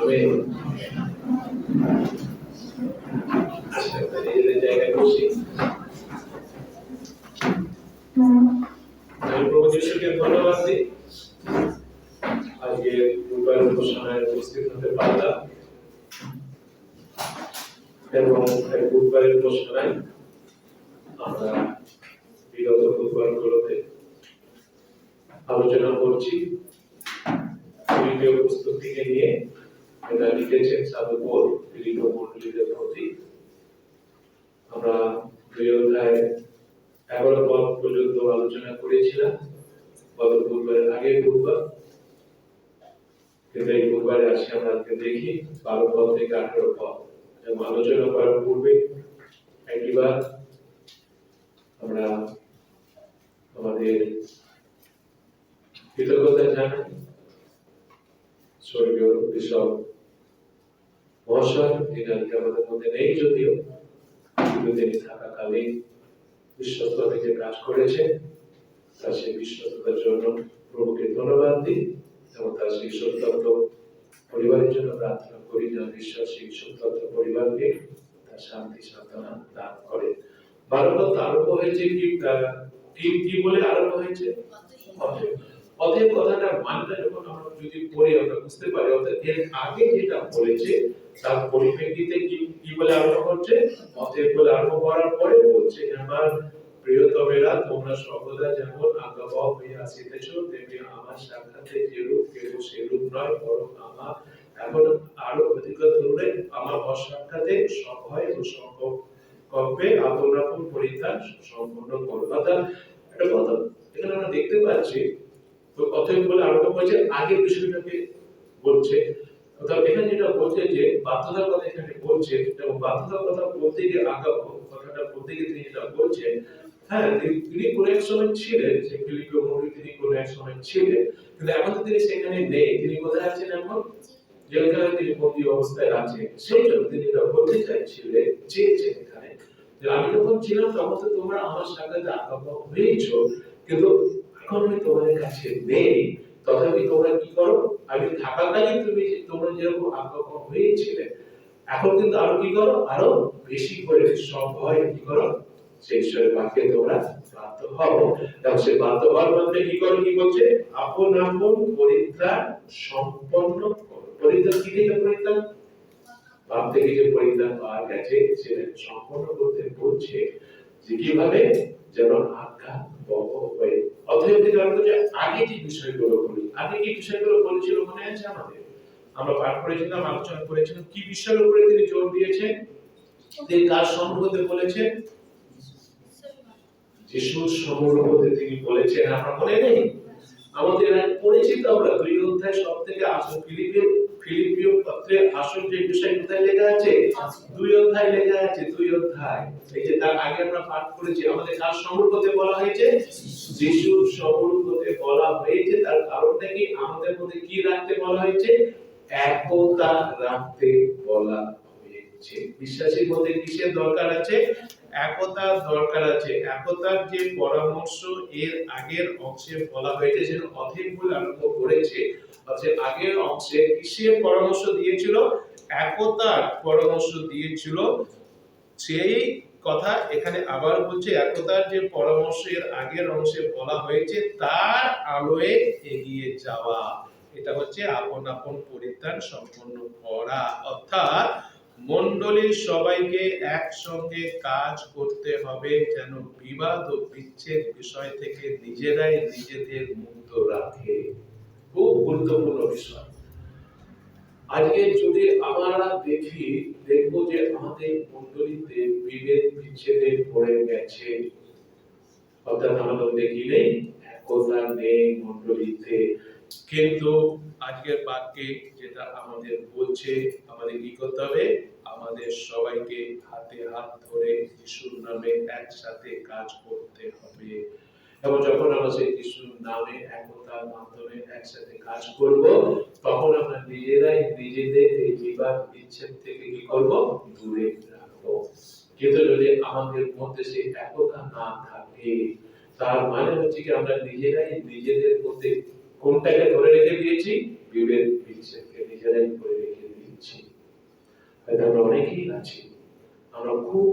আমি নিজেদের জায়গায় বসি। আমি প্রভু যিশুকে ধন্যবাদ দিই আজকে রূপার ঘোষণায় উপস্থিত হতে পারলাম এবং রূপারের ঘোষণায় আমরা বিগত রূপারগুলোতে আলোচনা করছি। ফিলিপীয় পুস্তক থেকে নিয়ে এটা লিখেছেন সাধু পৌল ফিলিপীয় মণ্ডলীদের প্রতি। আমরা 2 অধ্যায় 11 পদ পর্যন্ত আলোচনা করেছিলাম গত বুধবারের আগে বুধবার, কিন্তু এই বুধবারে আজকে আমরা দেখি 12 পদ থেকে 18 পদ এবং আলোচনা করার পূর্বে একবার আমরা আমাদের কৃতজ্ঞতা জানাই স্বর্গীয় বিশপ মহাশয়, তিনি আজকে আমাদের মধ্যে নেই যদিও, কিন্তু তিনি থাকাকালীন বিশ্বস্ততা যে কাজ করেছে তার সেই বিশ্বস্ততার জন্য প্রভুকে ধন্যবাদ দিই এবং তার সেই সত্যত্ব পরিবারের জন্য প্রার্থনা করি যেন ঈশ্বর সেই সত্যত্ব পরিবারকে তার শান্তি সান্ত্বনা দান করে। 12 পদ আরম্ভ হয়েছে কি বলে আরম্ভ হয়েছে? অতএব কথাটা মানটা যখন আমরা যদি পড়ি আমরা বুঝতে পারি অর্থাৎ এর আগে যেটা বলেছে তার পরিপ্রেক্ষিতে কি বলে আরম্ভ করছে? অতএব বলে আরম্ভ করার পরে বলছে, আমার প্রিয়তমেরা তোমরা সর্বদা যেমন আজ্ঞাবহ হয়ে আসিতেছ তেমনি আমার সাক্ষাতে যেরূপ কেউ সেরূপ নয়, বরং আমার এখন আরো অধিকতর ধরে আমার অসাক্ষাতে সভয় ও সংকল্পে আপন আপন পরিত্যাগ সম্পূর্ণ করো। অর্থাৎ একটা কথা এখানে আমরা দেখতে পাচ্ছি, তো অতএব বলে আরম্ভ করছে আগের বিষয়টাকে বলছে। অর্থাৎ এখানে যেটা বলছে যে বাধ্যতার কথা এখানে বলছে এবং বাধ্যতার কথা বলতে গিয়ে কথাটা বলতে গিয়ে তিনি যেটা বলছেন, হ্যাঁ তিনি কোন এক সময় ছিলেন, যে ফিলিপীয় মণ্ডলী তিনি কোন এক সময় ছিলেন, কিন্তু এখন তো তিনি সেখানে নেই। তিনি কোথায় আছেন? এখন জেলখানায় তিনি বন্দী অবস্থায় আছেন। সেই জন্য তিনি এটা বলতে চাইছিলেন চেয়েছেন এখানে যে আমি যখন ছিলাম তখন তো তোমরা আমার সাথে আজ্ঞাবহ হয়েছো, কিন্তু এখন আমি তোমাদের কাছে নেই, তথাপি তোমরা কি করো? আমি থাকাকালীন তোমরা যেরকম আজ্ঞাবহ হয়েছিলে এখন কিন্তু আরো কি করো? আরো বেশি করে সব হয় কি করো? সেই ঈশ্বরের বাক্যে তোমরা বাধ্য হও। এবং সেই বাধ্য হওয়ার মধ্যে কি করে? কি বলছে? আপন আপন পরিত্যাগ সম্পন্ন করো। পরিত্যাগ কি থেকে পরিত্যাগ? পাপ থেকে যে পরিত্যাগ পাওয়া গেছে সেটা সম্পন্ন করতে বলছে যে কিভাবে? যেন আজ্ঞা বহ হয়ে। অতএব থেকে আমরা যে আগে যে বিষয়গুলো বলি, আগে কি বিষয়গুলো বলেছিল মনে আছে আমাদের? আমরা পাঠ করেছিলাম, আলোচনা করেছিলাম কি বিষয়ের উপরে তিনি জোর দিয়েছেন? তিনি কার সম্পর্কে বলেছেন? যিশুর সম্পর্কে তিনি বলেছেন। আমরা মনে নেই? আমাদের পড়েছি তো আমরা 2 অধ্যায় সব থেকে আসল ফিলিপীয় পত্রের আসল যে বিষয় কোথায় লেখা আছে? 2 অধ্যায় লেখা আছে। 2 অধ্যায় এই যে তার আগে আমরা পাঠ করেছি আমাদের কার সম্পর্কে বলা হয়েছে? যিশুর সম্পর্কে বলা হয়েছে। তার কারণটা কি? আমাদের মধ্যে কি রাখতে বলা হয়েছে? একতা রাখতে বলা হয়েছে। বিশ্বাসীর মধ্যে কিসের দরকার আছে? একতার দরকার আছে। একতার যে পরামর্শ এর আগের অংশে বলা হয়েছে, যেটা অধিক বলে আরম্ভ করেছে, অর্থাৎ আগের অংশে কিসের পরামর্শ দিয়েছিল? একতার পরামর্শ দিয়েছিল। সেই কথা এখানে আবার বলছে, একতার যে পরামর্শ এর আগের অংশে বলা হয়েছে তার আলোয় এগিয়ে যাওয়া। এটা হচ্ছে আপন আপন পরিত্যাগ সম্পন্ন করা। অর্থাৎ মণ্ডলীর সবাইকে একসঙ্গে কাজ করতে হবে যেন বিবাদ ও বিচ্ছেদ বিষয় থেকে নিজেরাই নিজেদের মুক্ত রাখে। খুব গুরুত্বপূর্ণ বিষয়। আজকে যদি আমরা দেখবো যে আমাদের মণ্ডলীতে বিভেদ বিচ্ছেদে পড়ে গেছে, অর্থাৎ আমাদের দেখি নেই একতা নেই মণ্ডলীতে। কিন্তু আজকের বাক্যে যেটা আমাদের বলছে আমাদের কি করতে হবে? আমাদের সবাইকে হাতে হাত ধরে যিশুর নামে একসাথে কাজ করতে হবে। এবং যখন আমরা সেই যিশুর নামে একতার মাধ্যমে একসাথে কাজ করব, তখন আমরা নিজেরাই নিজেদের এই বিবাদ বিচ্ছেদ থেকে কি করব? দূরে রাখবো। কিন্তু যদি আমাদের মধ্যে সেই একতা না থাকে, তার মানে হচ্ছে কি আমরা নিজেরাই নিজেদের মধ্যে কোনটাকে ধরে রেখে দিয়েছি? বিভেদ বিচ্ছেদকে নিজেরাই ধরে রেখে হয়তো আমরা অনেকেই আছি, আমরা খুব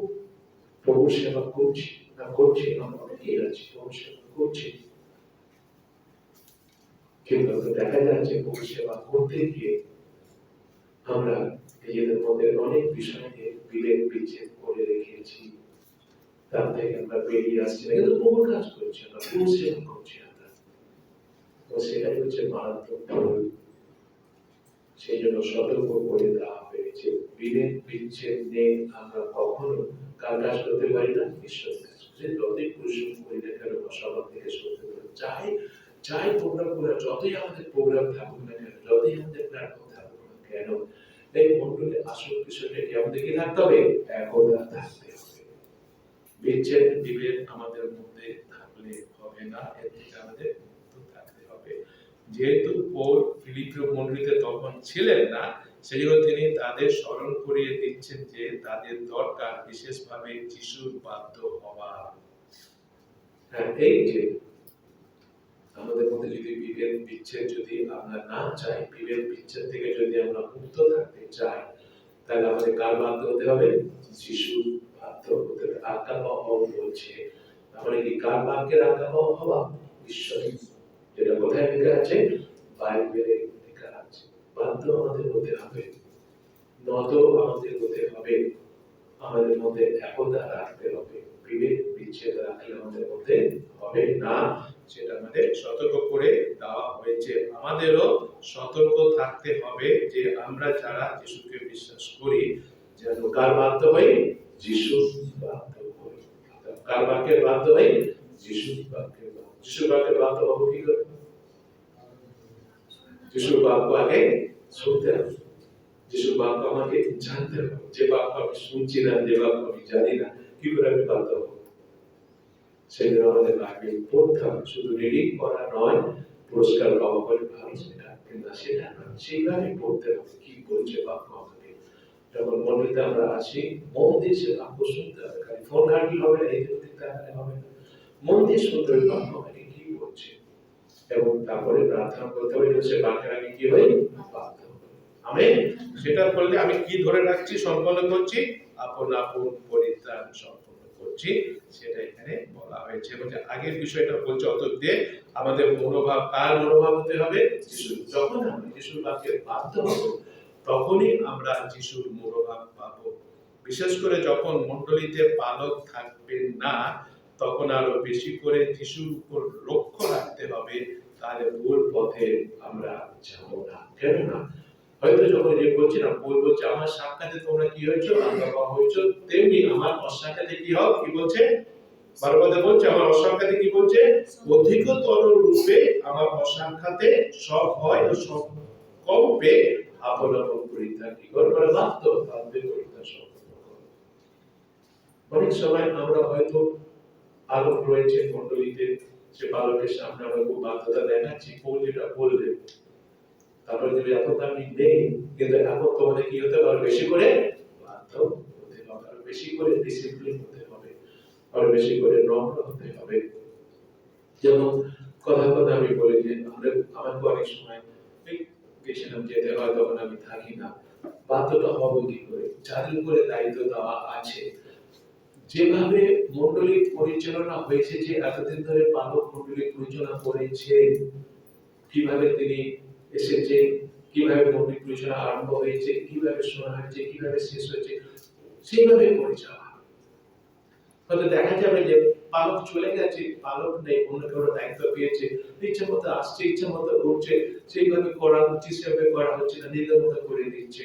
প্রভু সেবা করছি না করছি, আমরা অনেকেই আছি প্রভু সেবা করছি, কিন্তু দেখা যাচ্ছে প্রভু সেবা করতে গিয়ে আমরা নিজেদের মধ্যে অনেক বিষয় নিয়ে বিভেদ বিচ্ছেদ করে রেখেছি, তার থেকে আমরা বেরিয়ে আসছি না, কিন্তু প্রভুর কাজ করছি, আমরা প্রভু সেবা করছি আমরা। তো সেটাই হচ্ছে মারাত্মক ভুল। সেই জন্য সতর্ক করে দেওয়া হয়েছে, বিভেদ বিচ্ছেদ নেই, আমরা কখনো কার কাজ করতে পারি না, ঈশ্বরের কাজ। যতই পরিশ্রম করি না কেন, সবার থেকে সত্যি করে চাই প্রোগ্রাম করে, যতই আমাদের প্রোগ্রাম থাকুক না কেন, যতই আমাদের প্ল্যাটফর্ম থাকুক না কেন, এই মন্ডলে আসল বিষয়টা কি আমাদেরকে থাকতে হবে, একতা থাকতে হবে। বিচ্ছেদ বিভেদ আমাদের মধ্যে থাকলে হবে না, এর থেকে আমাদের মুক্ত থাকতে হবে। যেহেতু পৌল ফিলিপীয় মণ্ডলীতে তখন ছিলেন না, সেই জন্য তিনি তাদের স্মরণ করিয়ে দিচ্ছেন যে তাদের দরকার বিশেষভাবে যিশুর বাধ্য হওয়া। হ্যাঁ, এই যে আমাদের মধ্যে যদি বিভেদ বিচ্ছেদ যদি আমরা না চাই, বিভেদ বিচ্ছেদ থেকে যদি আমরা মুক্ত থাকতে চাই, তাহলে আমাদের কার বাধ্য হতে হবে, যিশুর বাধ্য হতে হবে। আজ্ঞা পাওয়া বলছে, তাহলে কি কার বাক্যের আজ্ঞা পাওয়া, ঈশ্বরের। যেটা কোথায় লেখা আছে, বাইবেলে লেখা আছে। বাধ্য আমাদের হতে হবে, নত আমাদের হতে হবে, আমাদের মধ্যে একতা রাখতে হবে, বিভেদ বিচ্ছেদ রাখলে আমাদের মধ্যে হবে না, সেটা আমাদের সতর্ক করে দেওয়া হয়েছে। আমাদেরও সতর্ক থাকতে হবে যে আমরা যারা যিশুকে বিশ্বাস করি, যেন কার বাধ্য হই, যিশুর বাধ্য হই। কার বাক্যের বাধ্য হই, যিশুর বাক্যের। যিশুর বাক্যের বাধ্য হবো কি করে, যিশুর বাক্য আগে শুনতে হবে, যিশুর বাক্য আমাকে জানতে হবে। যে বাক্য আমি শুনছি না, যে বাক্য আমি জানি না, কি করে আমি বাধ্য হবো? সেগুলো আমাদের বাইবেল পড়তে হবে, শুধু রিডিং করা নয়, পুরস্কার পাওয়া বলে ভালো সেটা, কিন্তু সেটা না, সেইভাবে পড়তে হবে কি বলছে বাক্য আমাকে। যখন মন্দিরে আমরা আসি, মন দিয়ে সে বাক্য শুনতে হবে, খালি ফোন ঘাঁটি হবে না, এই দেখতে হবে না, মন দিয়ে শুনতে হবে বাক্য আমাকে কি বলছে, এবং তারপরে প্রার্থনা করতে হবে সে বাক্যের আমি কি হই, বাধ্য হই। আমেন। সেটা করলে আমি কি ধরে রাখছি, সম্পন্ন করছি, আপন আপন পরিত্রাণ সম্পন্ন করছি, সেটা এখানে বলা হয়েছে। এবং আগের বিষয়টা বলছে অতএব আমাদের মনোভাব, কার মনোভাব হতে হবে, যিশুর। যখন আমরা যিশুর বাক্যে বাধ্য হব, তখনই আমরা যিশুর মনোভাব পাবো। বিশেষ করে যখন মণ্ডলীতে পালক থাকবেন না, তখন আরো বেশি করে যিশুর উপর লক্ষ্য রাখতে হবে, তাহলে ভুল পথে আমরা যাব না। কেন না, হয়তো যখন যে বলছি না, বলবো যে আমার সাক্ষাতে তোমরা কি হয়েছো, আজ্ঞা পাওয়া হয়েছো, তেমনি আমার অসাক্ষাতে কি হও, কি বলছে, বারবার বলছে আমার অসাক্ষাতে কি বলছে, অধিকতর রূপে আমার অসাক্ষাতে সব হয় ও সব কমবে, আপন আপন পরিত্রাণ কি করবে, বাধ্য বাধ্য পরিত্রাণ সম্পন্ন করবে। অনেক সময় আমরা হয়তো আলোক রয়েছে মণ্ডলীতে, সে বালকের সামনে আমরা খুব বাধ্যতা দেখাচ্ছি, পৌল যেটা বলবে, তারপরে যদি এখন আমি নেই, কিন্তু এখন তোমাদের কি হতে পারে, বেশি করে বাধ্য হতে হবে, আর বেশি করে ডিসিপ্লিন হতে হবে, আর বেশি করে নম্র হতে হবে। যেমন কথা আমি বলি যে আমাকে অনেক সময় গেছিলাম যেতে হয়, তখন আমি থাকি না, বাধ্যটা হবো কি করে, যাদের উপরে দায়িত্ব দেওয়া আছে, যেভাবে মন্ডলী পরিচালনা হয়েছে, যে এতদিন ধরে পালক মন্ডলী পরিচালনা করেছেন, কিভাবে তিনি এসেছে, কিভাবে মন্ডলী পরিচালনা আরম্ভ হয়েছে, কিভাবে শোনা হয়েছে, কিভাবে শেষ হয়েছে, সেইভাবে পরিচালনা। হয়তো দেখা যাবে যে পালক চলে গেছে, পালক নেই, অন্য কারো দায়িত্ব পেয়েছে, ইচ্ছা মতো আসছে, ইচ্ছা মতো করছে, সেইভাবে করা হচ্ছে, সেভাবে করা হচ্ছে না, নিজের মতো করে দিচ্ছে,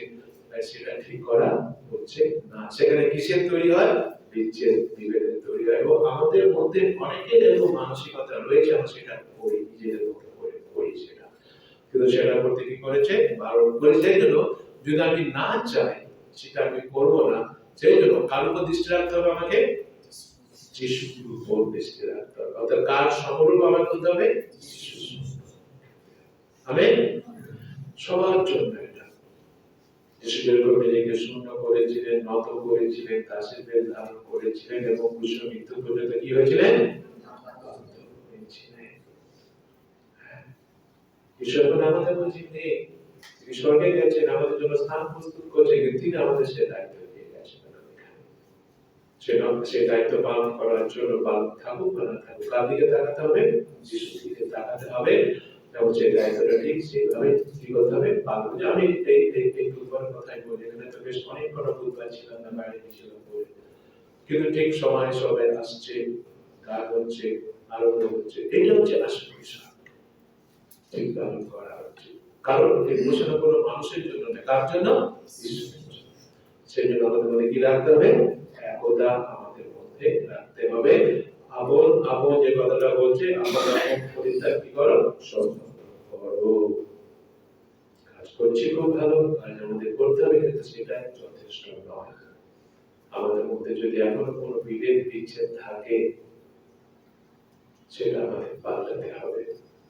সেটা ঠিক করা হচ্ছে না। সেখানে কিসের তৈরি হয়, বিচ্ছেদ বিভেদের তৈরি হয়। এবং আমাদের মধ্যে অনেকের এরকম মানসিকতা রয়েছে, আমরা সেটা করি, নিজেদের মতো করে করি সেটা, কিন্তু সেটা করতে কি করেছে, বারণ করেছে। সেই জন্য যদি আমি না চাই, সেটা আমি করবো না, সেই জন্য কার উপর দৃষ্টি রাখতে হবে, আমাকে যিশুর উপর দৃষ্টি রাখতে হবে, অর্থাৎ কার সমরূপ আমাকে হতে হবে, আমেন। সবার জন্য এটা যিশু যেরকম নিজেকে শূন্য করেছিলেন, নত করেছিলেন, দাসের বেশ ধারণ করেছিলেন, এবং ক্রুশে মৃত্যু পর্যন্ত কি হয়েছিলেন, ঈশ্বর আমাদের বুঝি নেই, স্বর্গে গেছেন, আমাদের জন্য স্থান প্রস্তুত করছেন, কিন্তু তিনি আমাদের সে দায়িত্ব দিয়ে গেছেন। সে দায়িত্ব পালন করার জন্য থাকুক বা না থাকুক, কার দিকে তাকাতে হবে? যিশুর দিকে তাকাতে হবে, এবং সেই দায়িত্বটা ঠিক সেইভাবে কি করতে হবে? পালন। আমি এই বুধবারের কথাই বলি, এখানে তো বেশ অনেক কটা বুধবার ছিলাম না, বাইরে গেছিলাম বলে, কিন্তু ঠিক সময় সবাই আসছে, গান হচ্ছে, আরম্ভ হচ্ছে, এটা হচ্ছে আসল বিষয়, ঠিক পালন করা হচ্ছে। কারণ এই ঘোষণা কোনো মানুষের জন্য না, কার জন্য? সেই জন্য আমাদের মধ্যে কি রাখতে হবে? একতা আমাদের মধ্যে রাখতে হবে। আপন আপন যে কথাটা বলছে, আপন আপন পরিত্যাগ কি করো? করো। কাজ করছি খুব ভালো, কাজ আমাদের করতে হবে, কিন্তু সেটা যথেষ্ট নয়। আমাদের মধ্যে যদি এখনো কোনো বিভেদ বিচ্ছেদ থাকে, সেটা আমাদের পাল্টাতে হবে।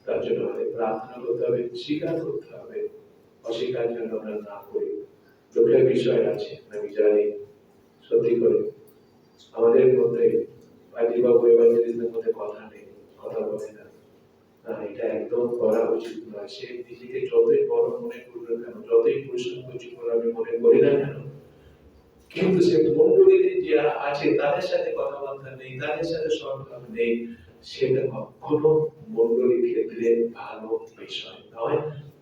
তার জন্য আমাদের প্রার্থনা করতে হবে, স্বীকার করতে হবে। অস্বীকার যেন আমরা না করি। দুঃখের বিষয় আছে, আমি জানি, সত্যি করে আমাদের মধ্যে বাবু এভাঞ্জেলিস্টদের মধ্যে কথা নেই, কথা বলে না, এটা একদম করা উচিত নয়। সে নিজেকে যতই বড় মনে করবে কেন, যতই পরিশ্রম করছি বলে আমি মনে করি না কেন, কিন্তু সে মন্ডলীতে যারা আছে তাদের সাথে কথাবার্তা নেই, তাদের সাথে সদ্ভাব নেই, সেটা কখনো মন্ডলীর ক্ষেত্রে ভালো বিষয় নয়,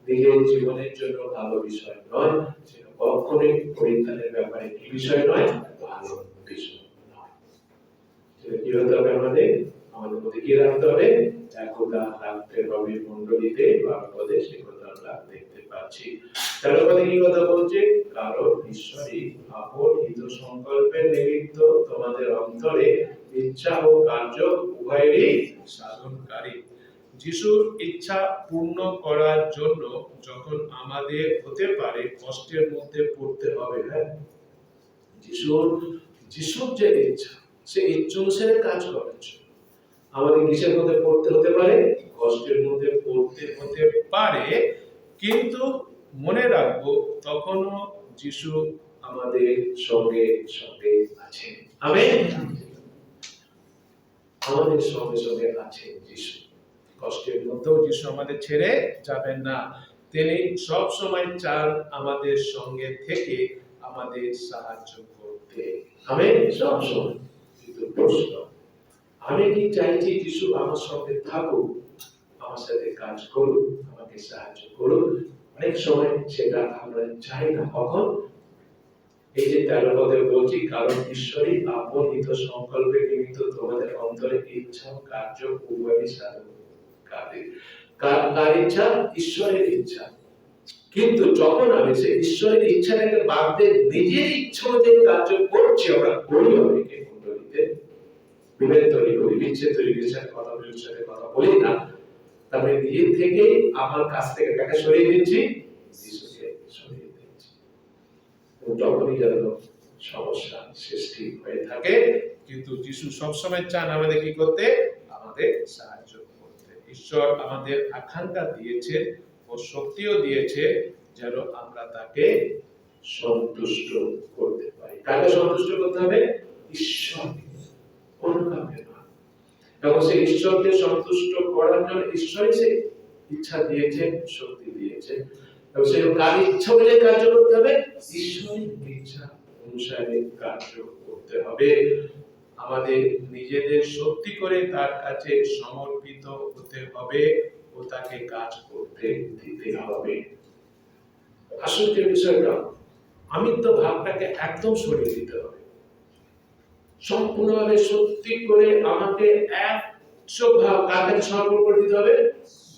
নিজের জীবনের জন্য ভালো বিষয় নয়, সেটা কখনোই পরিত্রাণের ব্যাপারে কি বিষয় নয়? ভালো বিষয় নয়। সেটা কি হতে হবে? আমাদের মধ্যে কি রাখতে হবে? একতা রাখতে হবে মন্ডলীতে বা পদে, সে কথা আমরা দেখতে পাচ্ছি। 13 পদে কি কথা বলছে? কারণ ঈশ্বরই আপন হিত সংকল্পের নিমিত্ত তোমাদের অন্তরে ইচ্ছা ও কার্য উভয়েরই সাধনকারী। যিশুর ইচ্ছা পূর্ণ করার জন্য যখন আমাদের হতে পারে কষ্টের মধ্যে পড়তে হবে, হ্যাঁ, যিশুর যে ইচ্ছা, সে ইচ্ছা অনুসারে কাজ করার জন্য আমাদের কিসের মধ্যে পড়তে হতে পারে? কষ্টের মধ্যে পড়তে হতে পারে, কিন্তু মনে রাখবো তখনও যিশু আমাদের সঙ্গে সঙ্গে আছেন। আমেন। আমাদের সঙ্গে সঙ্গে আছেন যিশু। কষ্টের মধ্যেও যিশু আমাদের ছেড়ে যাবেন না। তিনি সব সময় চান আমাদের সঙ্গে থেকে আমাদের সাহায্য করতে। আমেন। সব সময়। কিন্তু প্রশ্ন, আমি কি চাইছি যিশু আমার সঙ্গে থাকুক, আমার সাথে কাজ করুক, আমাকে সাহায্য করুক? অনেক সময় সেটা আমরা চাই না। কখন? এই যে 13 পদে বলছি, কারণ ঈশ্বরই আপন হিত সংকল্পের নিমিত্ত তোমাদের অন্তরে ইচ্ছা ও কার্য উভয়ই সাধনকারী। কার ইচ্ছা? ঈশ্বরের ইচ্ছা। কিন্তু যখন আমি সেই ঈশ্বরের ইচ্ছাটাকে বাদ দিয়ে নিজের ইচ্ছা অনুযায়ী কার্য করছি, আমরা করি অনেকে মণ্ডলীতে বিভেদ তৈরি করি, বিচ্ছেদ তৈরি করি, সাথে কথা বলি, সাথে কথা বলি না, তারপরে নিজের থেকে আমার কাছ থেকে কাকে সরিয়ে দিচ্ছি? যিশুকে সরিয়ে দিচ্ছি। তখনই যেন সমস্যা সৃষ্টি হয়ে থাকে। কিন্তু যিশু সবসময় চান আমাদের কি করতে? আমাদের সাহায্য করতে। ঈশ্বর আমাদের আকাঙ্ক্ষা দিয়েছে ও শক্তিও দিয়েছে যেন আমরা তাকে সন্তুষ্ট করতে পারি। কাকে সন্তুষ্ট করতে হবে? ঈশ্বরকে, অন্য কাউকে নয়। এবং সেই ঈশ্বরকে সন্তুষ্ট করার জন্য ঈশ্বরই সে ইচ্ছা দিয়েছে, শক্তি দিয়েছে। এবং সেই কার ইচ্ছা অনুযায়ী কার্য করতে হবে? ঈশ্বরের ইচ্ছা অনুসারে কার্য করতে হবে। আমাদের নিজেদের সত্যি করে তার কাছে সমর্পিত হতে হবে ও তাকে কাজ করতে দিতে হবে। আসল যে বিষয়টা, আমিত্ব ভাবটাকে একদম সরিয়ে দিতে হবে। সম্পূর্ণভাবে সত্যি করে আমাকে 100% কার কাছে সমর্পণ করে দিতে হবে?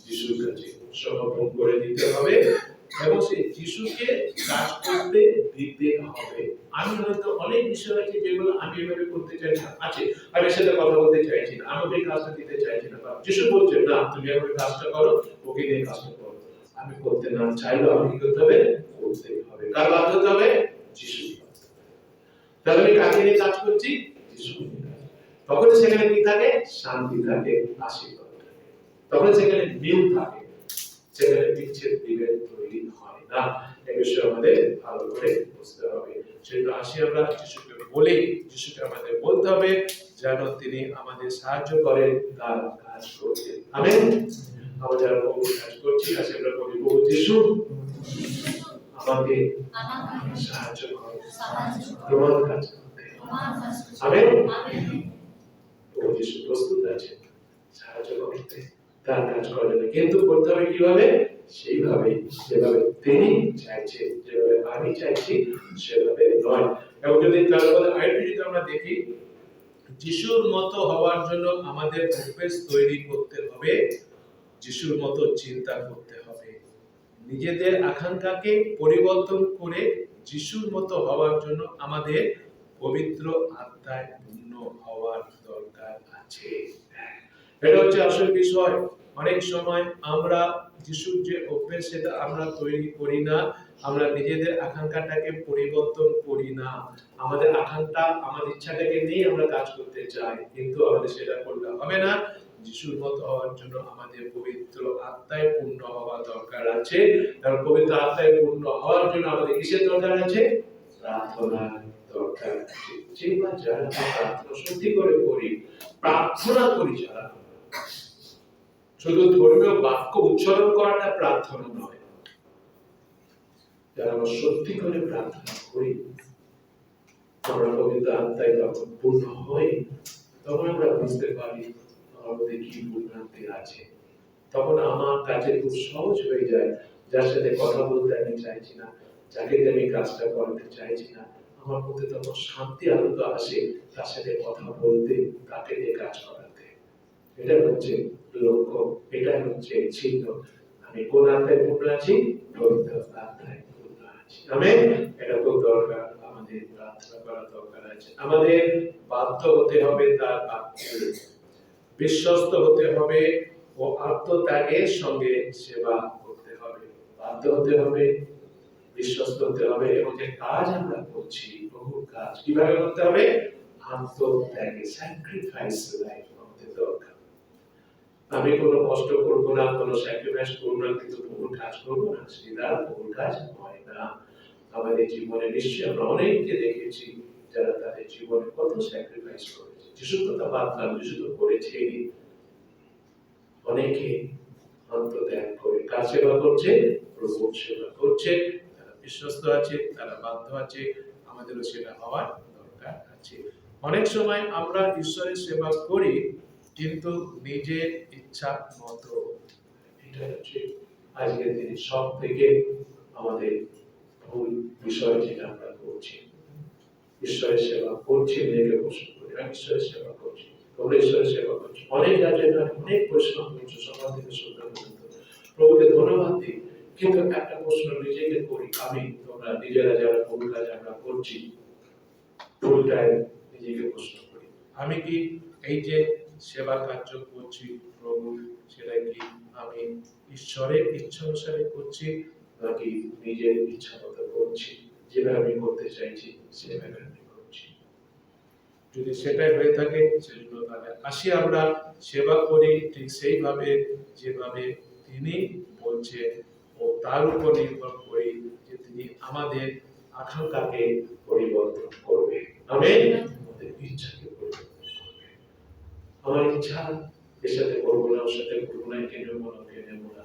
যিশুর কাছে সমর্পণ করে দিতে হবে, এবং সেই যিশুকে কাজ করতে দিতে হবে। আমি হয়তো অনেক বিষয় আছে যেগুলো আমি এভাবে করতে চাই না, আছে আমি সেটা কথা বলতে চাইছি না, আমি ওই কাজটা দিতে চাইছি না, যিশু বলছে না তুমি এভাবে কাজটা করো, ওকে দিয়ে কাজটা করো। আমি করতে না চাইলেও আমি কি করতে হবে? করতে হবে। কার বাধ্য হতে হবে? যিশু। তাহলে আমি কাকে নিয়ে কাজ করছি? যিশু। তখন সেখানে কি থাকে? শান্তি থাকে, আশীর্বাদ থাকে, তখন সেখানে মিল থাকে, সেখানে বিচ্ছেদ বিভেদ তৈরি হয় না। এই বিষয়ে আমাদের ভালো করে বুঝতে হবে। সেটা আসি আমরা যিশুকে বলি, যিশুকে আমাদের বলতে হবে যেন তিনি আমাদের সাহায্য করেন তার কাজ করতে। আমেন। আমরা যারা প্রভুর কাজ করছি, আসে আমরা বলি, প্রভু যিশু আমাকে সাহায্য করো তোমার কাজ করতে। আমেন। প্রভু যিশু প্রস্তুত আছে সাহায্য করতে, তার কাজ করবে, কিন্তু করতে হবে কিভাবে? সেইভাবে যেভাবে তিনি চাইছে, যেভাবে আমি চাইছি সেভাবে নয়। এবং যদি তার মধ্যে আরেকটু যদি আমরা দেখি, যিশুর মতো হওয়ার জন্য আমাদের অভ্যাস তৈরি করতে হবে, যিশুর মতো চিন্তা করতে হবে, নিজেদের আকাঙ্ক্ষাকে পরিবর্তন করে যিশুর মতো হওয়ার জন্য আমাদের পবিত্র আত্মায় পূর্ণ হওয়ার দরকার আছে। এটা হচ্ছে আসল বিষয়। অনেক সময় আমরা যিশুর যে অভ্যাস সেটা আমরা তৈরি করি না, আমরা নিজেদের আকাঙ্ক্ষাটাকে পরিবর্তন করি না, আমাদের আকাঙ্ক্ষা আমাদের ইচ্ছাটাকে নিয়ে আমরা কাজ করতে চাই, কিন্তু আমাদের সেটা করলে হবে না। যিশুর মতো হওয়ার জন্য আমাদের পবিত্র আত্মায় পূর্ণ হওয়া দরকার আছে। কারণ পবিত্র আত্মায় পূর্ণ হওয়ার জন্য আমাদের কিসের দরকার আছে? প্রার্থনার দরকার আছে। যেগুলা যারা প্রার্থনা সত্যি করে করি, প্রার্থনা করি, যারা শুধু ধর্মীয় বাক্য উচ্চারণ করাটা প্রার্থনা নয়, যারা আমরা সত্যি করে প্রার্থনা করি, আমরা পবিত্র আত্মায় যখন পূর্ণ হই, তখন আমরা বুঝতে পারি আমাদের কি ভুলভ্রান্তি আছে। তখন আমার কাছে খুব সহজ হয়ে যায়, যার সাথে কথা বলতে আমি চাইছি না, যাকে আমি কাজটা করতে চাইছি না, আমার মধ্যে তখন শান্তি আনন্দ আসে তার সাথে কথা বলতে, তাকে দিয়ে কাজ করাতে। এটা হচ্ছে লক্ষ্য, এটা হচ্ছে চিহ্ন। আমি কোন আত্মায় পূর্ণ আছি? পবিত্র আত্মায় পূর্ণ আছি। আমেন। এটা খুব দরকার, আমাদের প্রার্থনা করা দরকার আছে। আমাদের বাধ্য হতে হবে তার বাক্যে, বিশ্বস্ত হতে হবে ও আত্মত্যাগের সঙ্গে সেবা করতে হবে। বাধ্য হতে হবে, বিশ্বস্ত হতে হবে, এবং যে কাজ আমরা করছি, বহু কাজ কিভাবে করতে হবে? আত্মত্যাগে, স্যাক্রিফাইস লাইফ আমাদের দরকার। আমি কোনো কষ্ট করবো না, কোনো স্যাক্রিফাইস করবো না, কিন্তু বহু কাজ করবো না, সেটা বহু কাজ হয় না। আমাদের জীবনে নিশ্চয়ই আমরা অনেককে দেখেছি যারা তাদের জীবনে কত স্যাক্রিফাইস করেছে। যিশুর কথা বাদ দিলাম, যিশু তো করেছেই। অনেকে আত্মত্যাগ করে কাজ সেবা করছে, প্রভুর সেবা করছে, তারা বিশ্বস্ত আছে, তারা বাধ্য আছে। আমাদেরও সেটা হওয়ার দরকার আছে। অনেক সময় আমরা ঈশ্বরের সেবা করি, কিন্তু নিজের ইচ্ছা মতো। এটা হচ্ছে আজকের দিনে সব থেকে আমাদের ভুল বিষয়, যেটা আমরা করছি। ঈশ্বরের সেবা করছি, নিজেকে পছন্দ করি, আমি ঈশ্বরের সেবা করছি, তোমরা ঈশ্বরের সেবা করছি, অনেক কাজে অনেক পরিশ্রম করছো, সকাল থেকে সন্ধ্যা পর্যন্ত, প্রভুকে ধন্যবাদ দিই। কিন্তু একটা প্রশ্ন নিজেকে করি, আমি তোমরা নিজেরা যারা ভুল কাজ আমরা করছি, ভুলটাই নিজেকে প্রশ্ন করি, আমি কি এই যে সেবা কার্য করছি প্রভু, সেটা কি আমি ঈশ্বরের ইচ্ছা অনুসারে করছি, নাকি নিজের ইচ্ছা মতো করছি, যেভাবে আমি করতে চাইছি সেভাবে আমি করছি? যদি সেটাই হয়ে থাকে, সেজন্য তাহলে আসি আমরা সেবা করি ঠিক সেইভাবে যেভাবে তিনি বলছে, ও তার উপর নির্ভর করি যে তিনি আমাদের আকাঙ্ক্ষাকে পরিবর্তন করবে। আমেন। আমাদের ইচ্ছাকে পরিবর্তন করবে। আমার ইচ্ছা এর সাথে করবো না, ওর সাথে করবো না, একে নেবো না, ওকে নেবো না,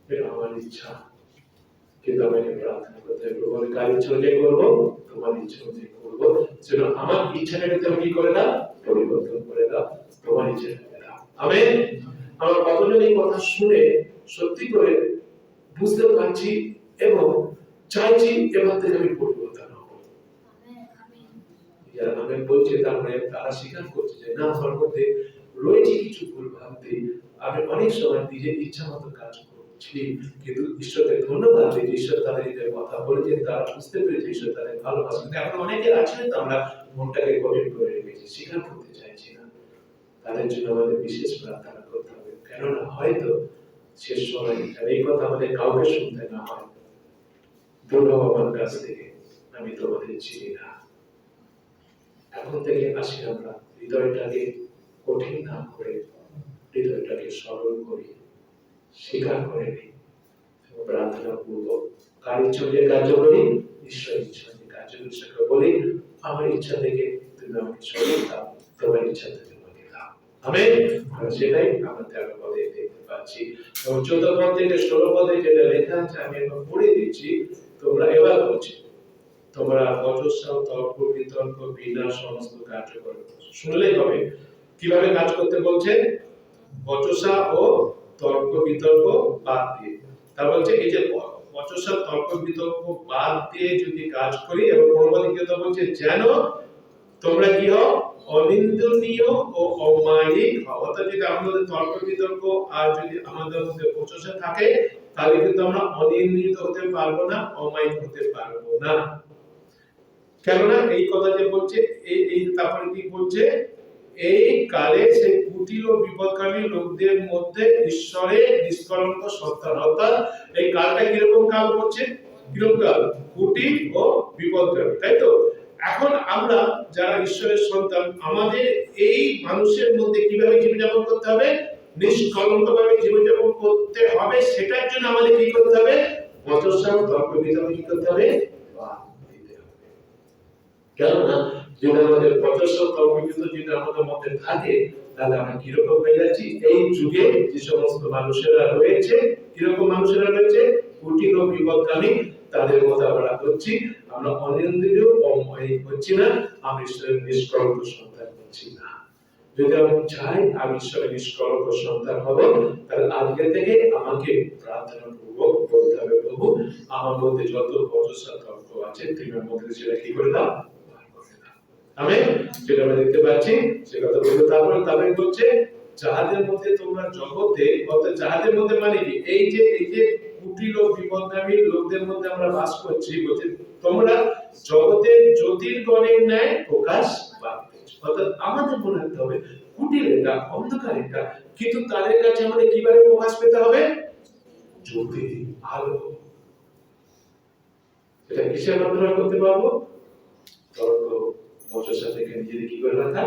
এটা আমার ইচ্ছা। কিন্তু আমাকে প্রার্থনা করতে হবে, প্রভু আমি কার ইচ্ছা অনুযায়ী করবো? তোমার ইচ্ছা অনুযায়ী করবো। সেজন্য আমার ইচ্ছাটাকে তুমি কি করে দাও? পরিবর্তন করে দাও, তোমার ইচ্ছাটাকে দাও। আমেন। আমার কতজন এই কথা শুনে সত্যি করে বুঝতে পারছি এবং চাইছি এবার থেকে আমি পরিবর্তন হবো। যারা আমেন বলছে, তারপরে তারা স্বীকার করছে যে না, আমার মধ্যে রয়েছে কিছু ভুল ভ্রান্তি, আমি অনেক সময় নিজের ইচ্ছা মতো কাজ করছি, কিন্তু ঈশ্বরকে ধন্যবাদ দিই, ঈশ্বর তাদের হৃদয়ে কথা বলেছে, তারা বুঝতে পেরেছে ঈশ্বর তাদের ভালোবাসে। কিন্তু এখন অনেকে আছে তো আমরা মনটাকে কঠিন করে রেখেছি, স্বীকার করতে চাইছি না। তাদের জন্য আমাদের বিশেষ প্রার্থনা করতে হবে, কেননা হয়তো শেষ সময় এই কথা আমাদের কাউকে শুনতে না হয়, বলবো আমার কাছ থেকে, আমি তোমাদের চিনি না। এখন থেকে আসি আমরা হৃদয়টাকে কঠিন না করে, হৃদয়টাকে সরল করি, স্বীকার করে নিই এবং প্রার্থনা পূর্বক কার ইচ্ছা যে কার্য করি, ঈশ্বরের ইচ্ছা যে কার্য ঈশ্বরকে বলি, আমার ইচ্ছা থেকে তুমি আমাকে সরিয়ে দাও, তোমার ইচ্ছা থেকে আমাকে দাও। আমেন। সেটাই আমরা 13 পদে দেখতে পাচ্ছি। এবং 14 পদ থেকে 16 পদে যেটা লেখা আছে আমি এখন পড়ে দিচ্ছি, তোমরা এবার বলছি তোমরা বচসা তর্ক বিতর্ক বিনা সমস্ত কার্য করো। শুনলেই হবে কিভাবে কাজ করতে বলছে। বচসা ও তর্ক বিতর্ক বাদ দিয়ে, তা বলছে এই যে বচসা তর্ক বিতর্ক বাদ দিয়ে যদি কাজ করি, এবং পরবর্তী কথা বলছে যেন তোমরা কি হও অনিন্দনীয় ও অমায়িক হও। অর্থাৎ যদি আমাদের তর্ক বিতর্ক আর যদি আমাদের মধ্যে বচসা থাকে, তাহলে কিন্তু আমরা অনিন্দিত হতে পারবো না, অমায়িক হতে পারবো না। কেননা এই কথা যে বলছে এই তারপরে কি বলছে, এই কালে সেই কুটিল ও বিপদকামী লোকদের মধ্যে ঈশ্বরের নিষ্কলঙ্ক সত্তা। অর্থাৎ এই কালটা কিরকম কাল বলছে, কিরকম কাল, কুটিল ও বিপদকামী, তাই তো। এখন আমরা যারা ঈশ্বরের সন্তান, আমাদের এই মানুষের মধ্যে কিভাবে জীবনযাপন করতে হবে, নিষ্কলঙ্কভাবে জীবনযাপন করতে হবে। সেটার জন্য আমাদের কি করতে হবে, বচসা তর্ক বিতর্ক কি করতে হবে, কেননা যদি আমাদের বচসা তর্ক বিতর্ক যদি আমাদের মধ্যে থাকে, তাহলে আমরা কিরকম হয়ে যাচ্ছি, এই যুগে যে সমস্ত মানুষেরা রয়েছে, কিরকম মানুষেরা রয়েছে, কুটিল ও বিপদকামী, তাদের কথা আমরা হচ্ছি, আমরা অনিন্দ্রিয় অমায়িক হচ্ছি না, আমি ঈশ্বরের নিষ্কলঙ্ক সন্তান হচ্ছি না। যদি আমি চাই আমি ঈশ্বরের নিষ্কলঙ্ক সন্তান হব, তাহলে আজকে থেকে আমাকে প্রার্থনা পূর্বক বলতে হবে, প্রভু আমার মধ্যে যত বচসা তর্ক আছে তুমি আমার মধ্যে সেটা কি করে দাও, আমেন। যেটা আমরা দেখতে পাচ্ছি সে কথা বলতে, তারপরে বলছে যাহাদের মধ্যে তোমরা জগতে, অর্থাৎ যাহাদের মধ্যে মানে কি, এই যে কুটিল ও বিপদগামী লোকদের মধ্যে আমরা বাস করছি, বলছে তোমরা জগতে জ্যোতির্গণের ন্যায় প্রকাশ পাবে। অর্থাৎ আমাদের মনে রাখতে হবে কুটিল এটা, অন্ধকার এটা, কিন্তু তাদের কাছে আমাদের কিভাবে প্রকাশ পেতে হবে, জ্যোতি, আলো। এটা কিসের মাধ্যমে করতে পারবো, তর্ক বচসা থেকে নিজেদের কি করে রাখা,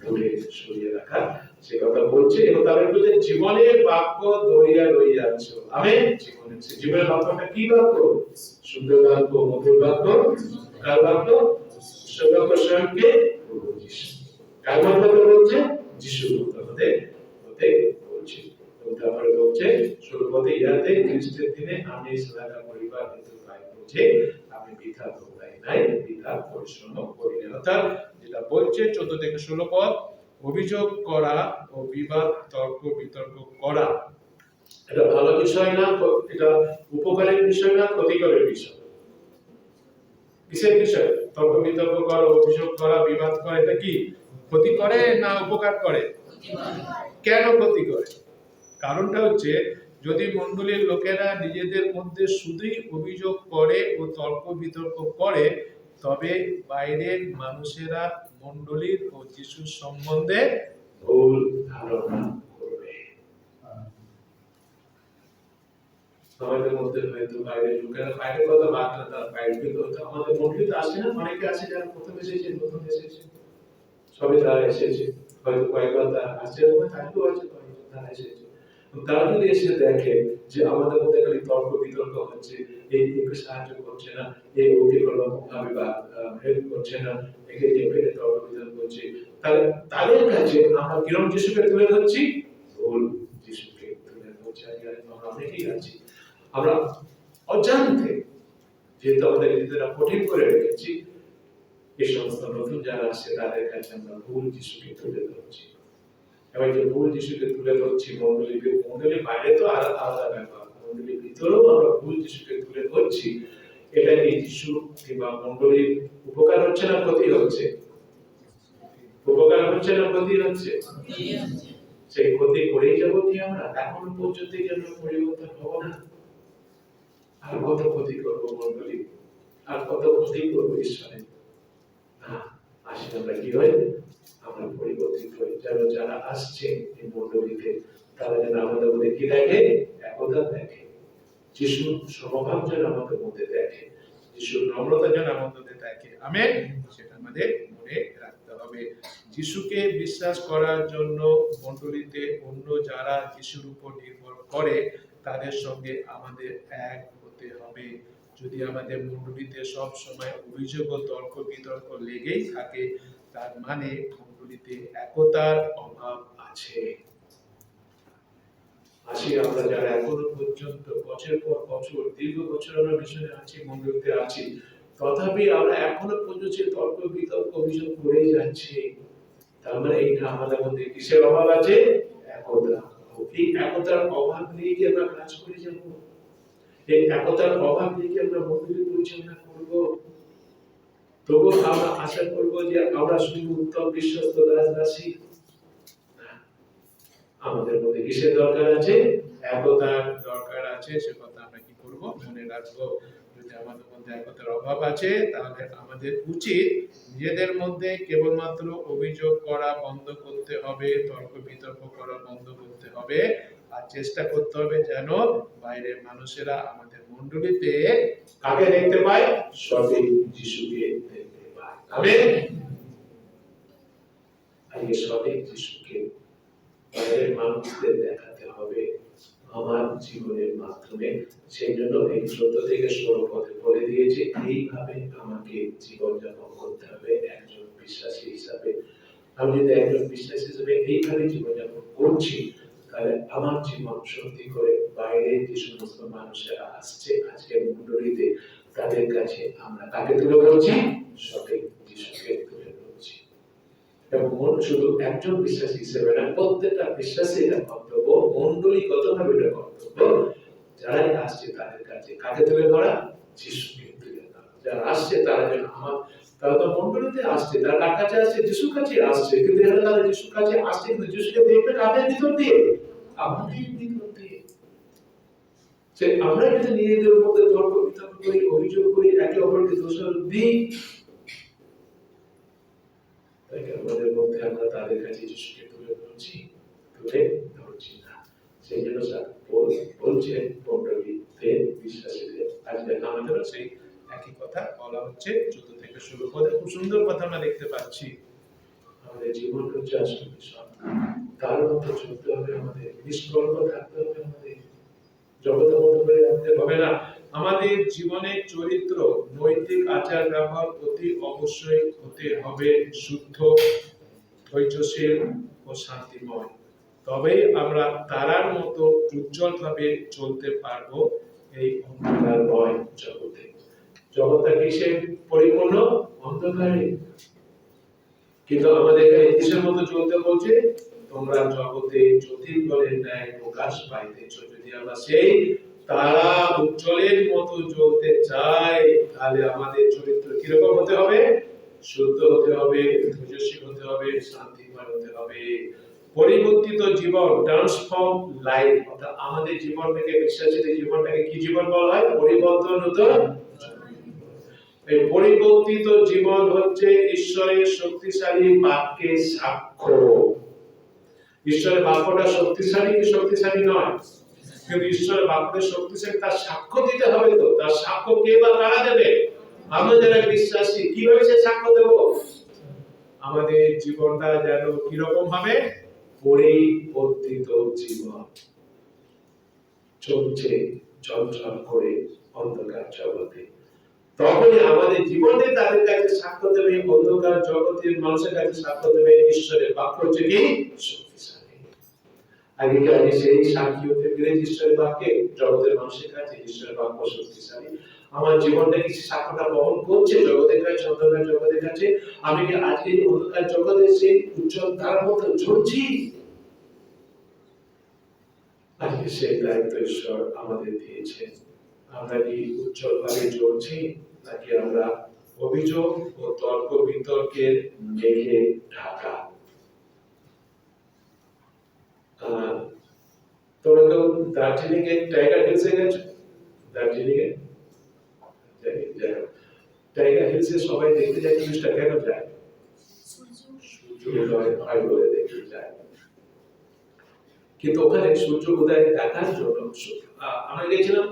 দূরে সরিয়ে রাখা, সে কথা বলছে। এবং তারপরে বলছে জীবনের বাক্য ধরিয়া রইয়াছ। আমেন। জীবনের বাক্যটা কি বাক্য, সুন্দর বাক্য, মধুর বাক্য, কার বাক্য, ঈশ্বর বাক্য, স্বয়ংকে প্রভু যিশু। কার মাধ্যমে বলছে, যিশুর মাধ্যমে হতে বলছে। এবং তারপরে বলছে স্বর্গতে ইহাতে খ্রিস্টের দিনে আমি সাধা পরিবার হেতু পাই, বলছে আমি বৃথা দৌড়াই নাই, বৃথা পরিশ্রম করি না। অর্থাৎ যেটা বলছে 14 থেকে 16 পদ, অভিযোগ করা ও বিবাদ তর্ক বিতর্ক করা এটা ভালো বিষয় না, এটা উপকারের বিষয় না, ক্ষতিকরের বিষয়। কিসের বিষয়, তর্ক বিতর্ক করা, অভিযোগ করা, বিবাদ করা, এটা কি ক্ষতি করে না উপকার করে? কেন ক্ষতি করে? কারণটা হচ্ছে যদি মণ্ডলীর লোকেরা নিজেদের মধ্যে শুধুই অভিযোগ করে ও তর্ক বিতর্ক করে, তবে বাইরের মানুষেরা মণ্ডলীর ও যিশুর সম্বন্ধে ভুল ধারণা করবে। আমাদের মধ্যে হয়তো বাইরের লোকেরা, বাইরের কথা বাদ না, তার বাইরে হয়তো আমাদের মণ্ডলীতে আসে না, অনেকে আছে যারা প্রথম এসেছে, নতুন এসেছে, সবে তারা এসেছে, হয়তো কয়েকবার তারা আসছে, তাকেও আছে তারা এসেছে। তারা যদি এসে দেখে যে আমাদের মধ্যে খালি তর্ক বিতর্ক হচ্ছে, এই একে সাহায্য করছে না, এই ওকে কোনোভাবে বা হেল্প করছে না, একে একে তর্ক বিতর্ক করছে, তাহলে তাদের কাছে আমরা কিরকম যিশুকে তুলে ধরছি, ভুল যিশুকে তুলে ধরছি। আমরা অনেকেই আছি, আমরা অজান্তে, যেহেতু আমাদের নিজেরা কঠিন করে রেখেছি, এই সমস্ত নতুন যারা আসছে তাদের কাছে আমরা ভুল যিশুকে তুলে ধরছি। এবার যে ভুল যিশুকে তুলে ধরছি মণ্ডলীর বাইরে তো আলাদা ব্যাপার, মণ্ডলীর ভিতরেও আমরা ভুল যিশুকে তুলে ধরছি, এটা কি যিশু কিংবা মণ্ডলীর উপকার হচ্ছে না ক্ষতি হচ্ছে? উপকার হচ্ছে না ক্ষতি হচ্ছে? সেই ক্ষতি করেই যাবো কি আমরা? এখনো পর্যন্ত কি আমরা পরিবর্তন হব না? আর কত ক্ষতি করবো মণ্ডলী, আর কত ক্ষতি করবো ঈশ্বরের? আসলে আমরা কি হয়, আমরা পরিবর্তিত হই, যেন যারা আসছে এই মণ্ডলীতে তারা যেন আমাদের মধ্যে কি দেখে, একতা দেখে, যিশুর সমভাব যেন আমাদের মধ্যে দেখে, যিশুর নম্রতা যেন আমাদের মধ্যে দেখে। আমেন। সেটা আমাদের মনে রাখতে হবে। যিশুকে বিশ্বাস করার জন্য মণ্ডলীতে অন্য যারা যিশুর উপর নির্ভর করে তাদের সঙ্গে আমাদের এক হতে হবে। যদি আমাদের মণ্ডলীতে সব সময় অভিযোগ ও তর্ক বিতর্ক লেগেই থাকে, তার মানে মণ্ডলীতে একতার অভাব আছে। আসি আমরা যারা এখনো পর্যন্ত বছর পর বছর দীর্ঘ বছর আমরা মিশনে আছি, মন্দিরতে আছি, তথাপি আমরা এখনো পর্যন্ত সেই তর্ক বিতর্ক অভিযোগ করেই যাচ্ছি। তার মানে এইটা আমাদের মধ্যে কিসের অভাব আছে? একতা। এই একতার অভাব নিয়ে কি আমরা কাজ করে যাব? এই একতার অভাব নিয়ে কি আমরা মন্দির পরিচালনা করব? তবু আমরা আশা করব যে আমরা শুধু উত্তম বিশ্বস্ত দাসদাসী। আমাদের মধ্যে কিসের দরকার আছে? একতার দরকার আছে। সে কথা আমরা কি করব? মনে রাখবো। যদি আমাদের মধ্যে একতার অভাব আছে, তাহলে আমাদের উচিত নিজেদের মধ্যে কেবলমাত্র অভিযোগ করা বন্ধ করতে হবে, তর্ক বিতর্ক করা বন্ধ করতে হবে, আর চেষ্টা করতে হবে যেন বাইরের মানুষেরা আমাদের মণ্ডলীতে কাকে দেখতে পায়? সঠিক যিশুকে দেখতে পায়। আমেন। আর এই সঠিক যিশুকে বাইরের মানুষদের দেখাতে হবে আমার জীবনের মাধ্যমে। সেই জন্য এই 14 থেকে 16 পদে বলে দিয়েছে, এইভাবে আমাকে জীবনযাপন করতে হবে একজন বিশ্বাসী হিসাবে। আমি যদি একজন বিশ্বাসী হিসাবে এইভাবে জীবনযাপন করছি, তাহলে আমার জীবন সত্যি করে বাইরে যে সমস্ত মানুষেরা আসছে আজকের মণ্ডলীতে, তাদের কাছে আমরা কাকে তুলে ধরছি? সঠিক যিশুকে তুলে ধরছি। এবং শুধু একজন বিশ্বাসী হিসেবে না, প্রত্যেকটা বিশ্বাসী এটা কর্তব্য, মণ্ডলীগতভাবে এটা কর্তব্য, যারাই আসছে তাদের কাছে কাকে তুলে ধরা? যিশুকে তুলে ধরা। যারা আসছে তারা যেন তারা তো মণ্ডলীতে আসছে, তারা কার কাছে আসছে? যিশুর কাছে আসছে। কিন্তু এরা তারা যিশুর কাছে আসছে, কিন্তু যিশুকে দেখবে কাদের ভিতর দিয়ে? আমাদের ভিতর দিয়ে। সে আমরা যদি নিজেদের মধ্যে তর্ক বিতর্ক করি, অভিযোগ করি, একে অপরকে দোষারোপ দিই, আমাদের মধ্যে আমরা তাদের কাছে যিশুকে তুলে ধরছি না। সেই জন্য বলছেন মণ্ডলীতে বিশ্বাসীদের। আজকে আমাদেরও সেই একই কথা বলা হচ্ছে 14 থেকে 16 পদে। খুব সুন্দর কথা আমরা দেখতে পাচ্ছি। আমাদের জীবন হচ্ছে আসলে সব, তার মতো চলতে হবে আমাদের, নিষ্কল্প থাকতে হবে আমাদের, জগতের মতো করে রাখতে হবে না। আমাদের জীবনের চরিত্র, নৈতিক আচার ব্যবহার অতি অবশ্যই হতে হবে শুদ্ধ, ধৈর্যশীল ও শান্তিময়। তবেই আমরা তারার মতো উজ্জ্বলভাবে চলতে পারবো এই অন্ধকারময় জগতে। জগৎটা কিসে পরিপূর্ণ? অন্ধকারে। কিন্তু আমাদের এখানে কিসের মতো চলতে বলছে? তোমরা জগতে জ্যোতির্গণের ন্যায় প্রকাশ পাইতেছ। যদি আমরা সেই তারা উজ্জ্বলের মতো জ্বলতে চাই, তাহলে আমাদের চরিত্র কিরকম হতে হবে? শুদ্ধ হতে হবে, ধৈর্যশীল হতে হবে, শান্তিময় হতে হবে। পরিবর্তিত জীবন, ট্রান্সফর্ম লাইফ, অর্থাৎ আমাদের জীবনটাকে, বিশ্বাসীদের জীবনটাকে কি জীবন বলা হয়? পরিবর্তনরত। এই পরিবর্তিত জীবন হচ্ছে ঈশ্বরের শক্তিশালী বাক্যের সাক্ষ্য। ঈশ্বরের বাক্যটা শক্তিশালী কি শক্তিশালী নয়? কিন্তু ঈশ্বরের বাক্যের শক্তিশালী, তার সাক্ষ্য দিতে হবে। তো তার সাক্ষ্য কে বা কারা দেবে? আমরা যারা বিশ্বাসী। কিভাবে সে সাক্ষ্য দেব? আমাদের জীবনটা যেন কিরকম হবে? পরিবর্তিত জীবন চলছে চঞ্চল করে অন্ধকার জগতে। তখনই আমাদের জীবনে তাদের কাছে সাক্ষ্য দেবে, অন্ধকার জগতের মানুষের কাছে সাক্ষ্য দেবে ঈশ্বরের বাক্য হচ্ছে কি শক্তিশালী। আগে সেই সাক্ষী হতে পেরেছি ঈশ্বরের বাক্যে, জগতের মানুষের কাছে ঈশ্বরের বাক্য শক্তিশালী। আমার জীবনটা কি সাক্ষ্যটা বহন করছে জগতের কাছে, অন্ধকার জগতের কাছে? আমি কি আজকে অন্ধকার জগতে সেই উজ্জ্বল তারার মতো জ্বলছি? আজকে সেই দায়িত্ব ঈশ্বর আমাদের দিয়েছেন। আমরা কি উজ্জ্বল ভাবে জ্বলছি, নাকি আমরা অভিযোগ ও তর্ক বিতর্কের মেঘে ঢাকা? তোমরা কেউ দার্জিলিং এর টাইগার হিলসে গেছো? দার্জিলিং এ টাইগার হিলসে সবাই দেখতে যায়, টুরিস্টরা কেন যায়? সূর্যোদয় হয় বলে দেখতে যায়। কিন্তু ওখানে সূর্য উদয় দেখার জন্য আমরা গেছিলাম,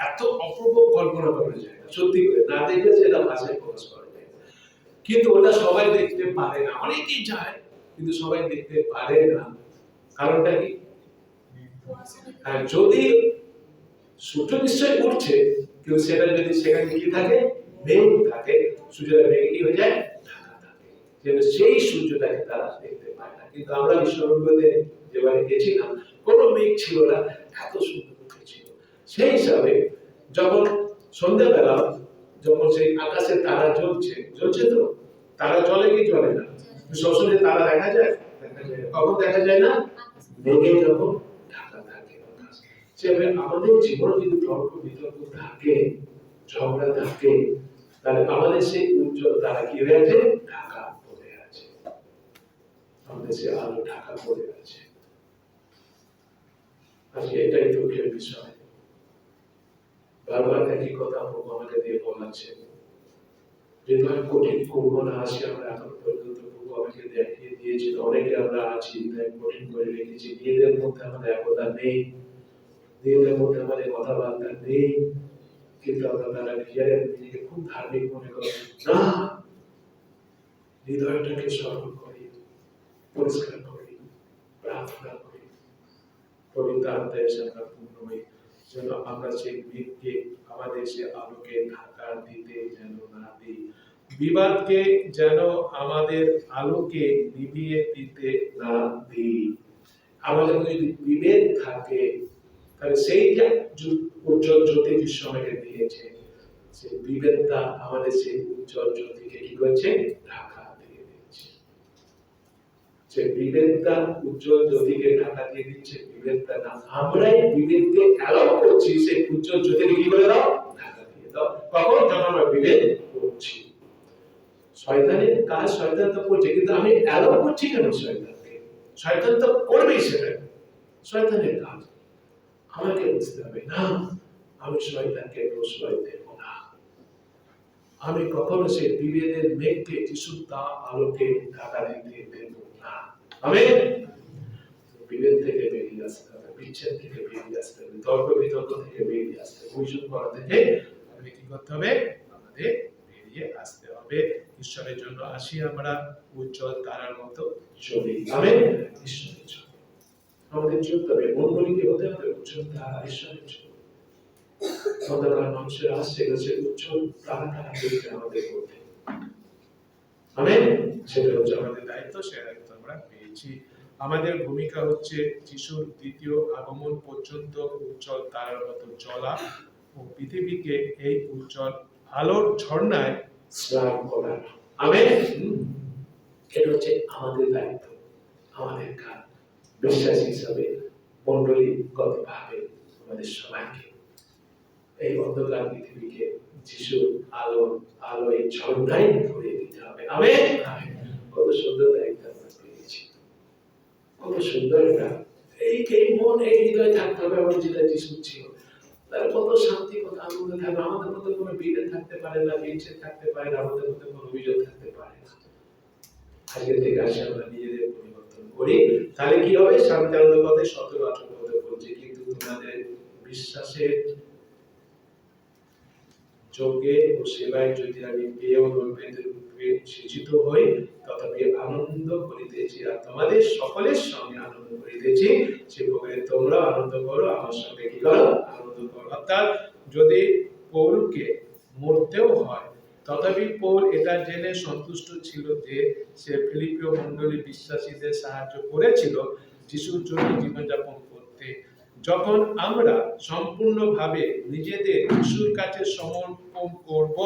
এত অপূর্ব কল্পনা করা যায় না, সত্যি করে না দেখলে সেটা ভাষায় প্রকাশ করা যায় না। কিন্তু ওটা সবাই দেখতে পারে না, অনেকেই যায় কিন্তু সবাই দেখতে পারে না। কারণটা কি? যদি সূর্য নিশ্চয় উঠছে, কিন্তু সেটা যদি সেখানে কি থাকে? মেঘ থাকে, সূর্যের মেঘ কি হয়ে যায়? ঢাকা থাকে। যেন সেই সূর্যটাকে তারা দেখতে পায় না। কিন্তু আমরা বিশ্ববিদ্যালয়ে যেবারে গেছিলাম কোনো মেঘ ছিল না, এত সুন্দর ছিল। সেই হিসাবে যখন সন্ধ্যাবেলা যখন সেই আকাশে তারা জ্বলছে তো, তারা জ্বলে কি জ্বলে না? সবসময় তারা দেখা যায়? কখন দেখা যায় না? মেঘে যখন ঢাকা থাকে আকাশ। সেভাবে আমাদের জীবন যদি তর্ক বিতর্ক থাকে, ঝগড়া থাকে, তাহলে আমাদের সেই উজ্জ্বল তারা কি হয়ে আছে? ঢাকা পড়ে আছে। আমাদের সেই আলো ঢাকা পড়ে আছে। আজকে এটাই দুঃখের বিষয়। বারবার একই কথা প্রভু আমাকে দিয়ে বলাচ্ছেন, যেহেতু আমি কঠিন করবো না, আসি আমরা এখন পর্যন্ত প্রভু আমাকে দেখিয়ে দিয়েছিল, অনেকে আমরা আছি তাই কঠিন করে রেখেছি, নিজেদের মধ্যে আমাদের একতা নেই, নিজেদের মধ্যে আমাদের কথাবার্তা নেই, কিন্তু আমরা তারা নিজেকে খুব ধার্মিক মনে করি না। হৃদয়টাকে সরল করি, পরিষ্কার করি, প্রার্থনা করি, পবিত্র আত্মায় আমরা পূর্ণ হই, যেন আমরা সেই মেঘকে আমাদের সে আলোকে ঢাকা দিতে যেন না দিই, বিবাদকে যেন আমাদের আলোকে নিভিয়ে দিতে না দিই। আমাদের যদি বিভেদ থাকে, তাহলে সেই যে উজ্জ্বল জ্যোতি যিশু আমাকে দিয়েছে, সেই বিভেদটা আমাদের সেই উজ্জ্বল জ্যোতিকে কি করছে? ঢাকা দিয়ে দিচ্ছে। যে বিভেদটা উজ্জ্বল জ্যোতিকে ঢাকা দিয়ে দিচ্ছে, বিভেদটা না, আমরাই বিভেদকে অ্যালাউ করছি সেই উজ্জ্বল জ্যোতিকে কি করে দাও? ঢাকা দিয়ে দাও। কখন? যখন আমরা বিভেদ করছি। শয়তানের কাজ শয়তান তো করছে, কিন্তু আমি অ্যালাউ করছি কেন শয়তানকে? শয়তান তো করবেই, সেটা শয়তানের কাজ। আমাকে বুঝতে হবে না, আমি শয়তানকে প্রশ্রয় দেব না। আমি কখনো সেই বিভেদের মেঘকে যিশুর আলোকে ঢাকা দিতে দেব না। আমেন। বিভেদ থেকে বেরিয়ে আসতে হবে, বিচ্ছেদ থেকে বেরিয়ে আসতে হবে, তর্ক বিতর্ক থেকে বেরিয়ে আসতে হবে, অভিযোগ করা থেকে আমাদের কি করতে হবে? আমাদের বেরিয়ে আসতে হবে। ঈশ্বরের জন্য আসি আমরা উজ্জ্বল তারার মতো জ্বলি। আমেন। ঈশ্বরের জন্য আমাদের চলতে হবে, মনগুলিকে হতে হবে উজ্জ্বল তারা, ঈশ্বরের জন্য। অন্ধকার মানুষের আসছে গেছে উজ্জ্বল তারাটা দেখতে আমাদের মধ্যে। আমেন। সেটা হচ্ছে আমাদের দায়িত্ব, সে দায়িত্ব আমরা পেয়েছি। আমাদের ভূমিকা হচ্ছে যিশুর দ্বিতীয় আগমন পর্যন্ত উজ্জ্বল তারার মতো জ্বলা ও পৃথিবীকে এই উজ্জ্বল আলোর ঝর্ণায় স্নান করা। আমেন। এটা হচ্ছে আমাদের দায়িত্ব, আমাদের কাজ বিশ্বাসী হিসাবে, মণ্ডলীগতভাবে আমাদের সবাইকে এই অন্ধকার পৃথিবীকে যিশুর আলোয় ঝর্ণায় ভরিয়ে দিতে হবে। আমেন। কত সুন্দর দায়িত্ব আমরা পেয়েছি, কত সুন্দর এটা। এই মন, এই হৃদয় থাকতে হবে আমার, যেটা যিশুর ছিল। তার কত শান্তি, কত আনন্দ থাকবে। আমাদের মধ্যে কোনো বিভেদ থাকতে পারে না, বিচ্ছেদ থাকতে পারে না, আমাদের মধ্যে কোনো অভিযোগ থাকতে পারে না। আজকে থেকে আসে আমরা নিজেদের পরিবর্তন করি, তাহলে কি হবে? শান্তি কথা 17-18 কথা বলছে, কিন্তু তোমাদের বিশ্বাসের যোগে ও সেবায় যদি আমি পেয় নৈবেদ্যের রূপে সৃজিত হই, তথাপি আনন্দ করিতেছি, আর তোমাদের সকলের সঙ্গে আনন্দ করিতেছি, সেভাবে তোমরা আনন্দ করো, আমার সঙ্গে কি করো? আনন্দ করো। অর্থাৎ যদি পৌলকে মরতেও হয়, তথাপি পৌল এটা জেনে সন্তুষ্ট ছিল যে সে ফিলিপীয় মণ্ডলী বিশ্বাসীদের সাহায্য করেছিল যিশুর জন্য জীবনযাপন করতে। যখন আমরা সম্পূর্ণভাবে নিজেদের যিশুর কাছে সমর্পণ করব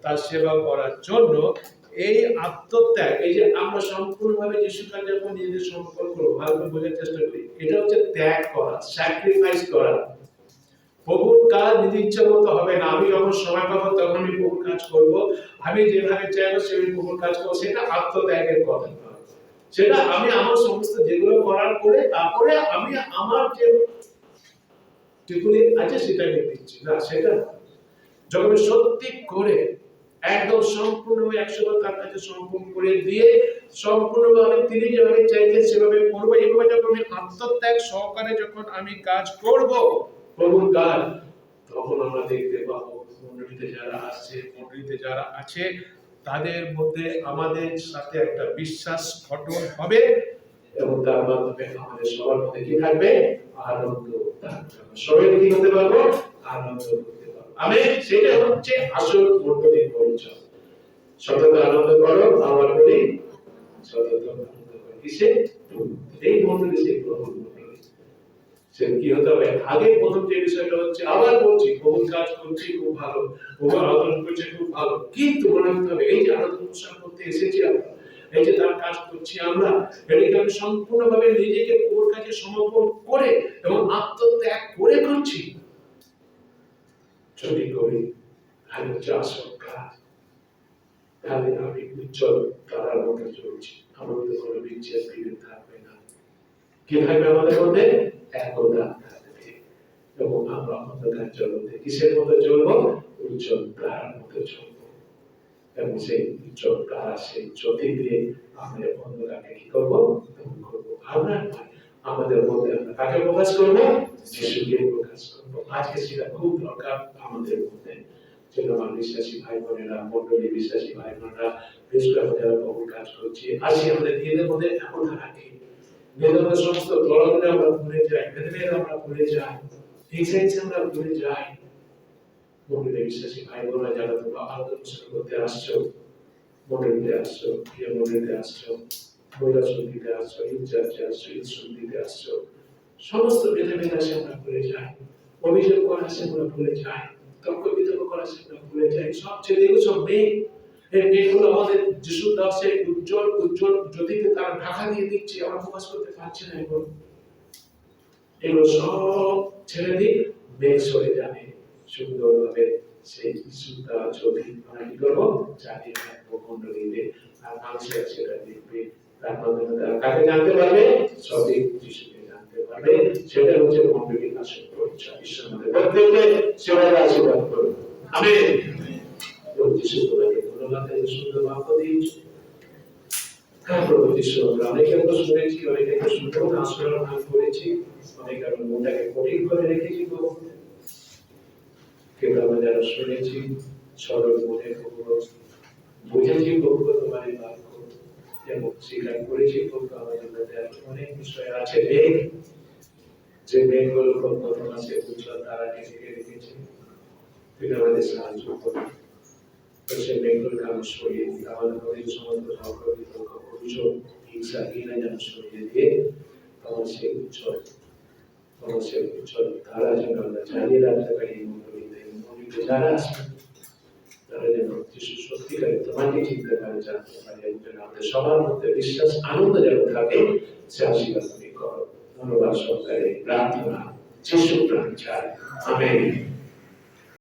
তার সেবা করার জন্য, এই আত্মত্যাগ, এই যে আমরা সম্পূর্ণভাবে যিশুর কাছে যখন নিজেদের সমর্পণ করবো, ভালো করে বোঝার চেষ্টা করি, এটা হচ্ছে ত্যাগ করা, স্যাক্রিফাইস করা। প্রভুর কাজ নিজের ইচ্ছা মতো হবে না। আমি যখন সময় পাবো তখন আমি প্রভুর কাজ করব, আমি যেভাবে চাইবো সেভাবে প্রভুর কাজ করবো, সেটা আত্মত্যাগের কথা নয়। সেটা আমি আমার সমস্ত যেগুলো করার পরে তারপরে আমি আমার যে যেগুলি আছে সেটা আমি দিচ্ছি না, সেটা যখন সত্যি করে একদম সম্পূর্ণভাবে 100% তার কাছে সমর্পণ করে দিয়ে সম্পূর্ণভাবে তিনি যেভাবে চাইছেন সেভাবে করবো, এইভাবে যখন আমি আত্মত্যাগ সহকারে যখন আমি কাজ করব প্রভুর কাজ, তখন আমরা দেখতে পাবো মণ্ডলীতে যারা আছে তাদের মধ্যে আমাদের সাথে একটা বিশ্বাস গঠন হবে, এবং তার মাধ্যমে আমাদের সবার মধ্যে কি থাকবে? আনন্দ থাকবে। সবাই কি হতে পারবো? আনন্দ করতে পারবো। আমেন। সেটা হচ্ছে আসল মণ্ডলীর পরিচয়। সতত আনন্দ করো, আমার বলি সততম আনন্দ করে কিসে এই মন্ডলী সেই প্রভুর মন্ডলী সে কি হতে হবে আগে প্রথম যে বিষয়টা হচ্ছে আবার বলছি বহু কাজ করছি খুব ভালো বহু আলোচনা করছে খুব ভালো কিন্তু মনে রাখতে হবে এই যে আরাধনা অনুষ্ঠান করতে এসেছি আমরা এই যে তার কাজ করছি আমরা এটাকে আমি সম্পূর্ণভাবে নিজেকে ওর কাছে সমর্পণ করে এবং আত্মত্যাগ করে করছি যদি করি তাহলে হচ্ছে আসল কাজ তাহলে আমি উজ্জ্বল তারার মধ্যে চলছি আমাদের কোনো বিচ্ছেদ বিভেদ থাকবে না কি থাকবে আমাদের মধ্যে একতা থাকবে এবং আমরা অন্ধকার জগতে কিসের মধ্যে চলবো উজ্জ্বল তারার মধ্যে চলবো এবং সেই উজ্জ্বল তারা সেই জ্যোতি দিয়ে আমাদের অন্ধকারকে কি করবো দমন করবো আমরা আমাদের মধ্যে আমরা কাকে প্রকাশ করবো যিশুকে প্রকাশ করবো আজকে সেটা খুব দরকার আমাদের মধ্যে যেন আমার বিশ্বাসী ভাই বোনেরা মন্ডলী বিশ্বাসী ভাই বোনেরা বেশ করে যারা বহু কাজ করছি আজকে আমাদের নিজেদের মধ্যে এমন রাখি নিজেদের সমস্ত দলগুলো আমরা ভুলে যাই ভেদভেদ আমরা ভুলে যাই হিংসা আমরা ভুলে যাই মন্ডলী বিশ্বাসী ভাই বোনেরা যারা তোমরা আলাদা অনুষ্ঠান করতে আসছো মন্ডলীতে আসছো প্রিয় মন্ডলীতে আসছো মহিলা সঙ্গীতে আসছো ইনচার্জে আসছো ইনস্ট্রুমেন্টে আসছো সমস্ত ভেদভেদ আছে আমরা ভুলে যাই অভিযোগ করা আছে আমরা ভুলে যাই তর্ক বিতর্ক করা আছে আমরা ভুলে যাই সব ছেড়ে এগুলো সব মেয়ে এই মেয়েগুলো আমাদের যিশু দাসের উজ্জ্বল উজ্জ্বল জ্যোতিতে তারা ঢাকা দিয়ে দিচ্ছে আমরা প্রকাশ করতে পারছি না এগুলো সব ছেড়ে দিই মেঘ সরে যাবে সুন্দরভাবে সেই যিশু তার জ্যোতি আমরা কি করবো জানিয়ে রাখবো মন্ডলীতে আর মানুষের সেটা দেখবে তার মাধ্যমে তারা কাকে জানতে পারবে সঠিক যিশুকে জানতে পারবে সেটা হচ্ছে মন্ডলীর আসল পরিচয় ঈশ্বর আমাদের প্রত্যেককে সেবায় আশীর্বাদ করুন আমেন যিশু তোমাকে ধন্যবাদ সুন্দর বাক্য দিয়েছে প্রভু যিশু আমরা অনেকে তো শুনেছি অনেকে তো শুনতেও না শোনার ভান করেছি অনেকে আমরা মনটাকে কঠিন করে রেখেছি কিন্তু আমরা যারা শুনেছি সরল মনে বুঝেছি প্রভু তোমার বাক্য এবং স্বীকার করেছি প্রভু আমাদের মধ্যে অনেক বিষয় আছে মেঘ যে মেঘগুলো প্রথম আছে উজ্জ্বল তারাকে ঢেকে রেখেছে তিনি আমাদের সাহায্য করুন সে মেঘগুলোকে আমরা সরিয়ে দিই আমাদের মধ্যে সমস্ত ধর্ম বিতর্ক অভিযোগ হিংসা ঘৃণা যেন সরিয়ে দিয়ে আমার সে উজ্জ্বল তারা যেন আমরা জানিয়ে রাখতে পারি মন্দিরে যারা আসবেন তারা যেন যিশু সত্যিকারে তোমাকে চিনতে পারে জানতে পারে এবং যেন আমাদের সবার মধ্যে বিশ্বাস আনন্দ যেন থাকে সে আশীর্বাদ তুমি করো ধন্যবাদ সহকারে প্রার্থনা যিশু প্রাণ চাই আমেন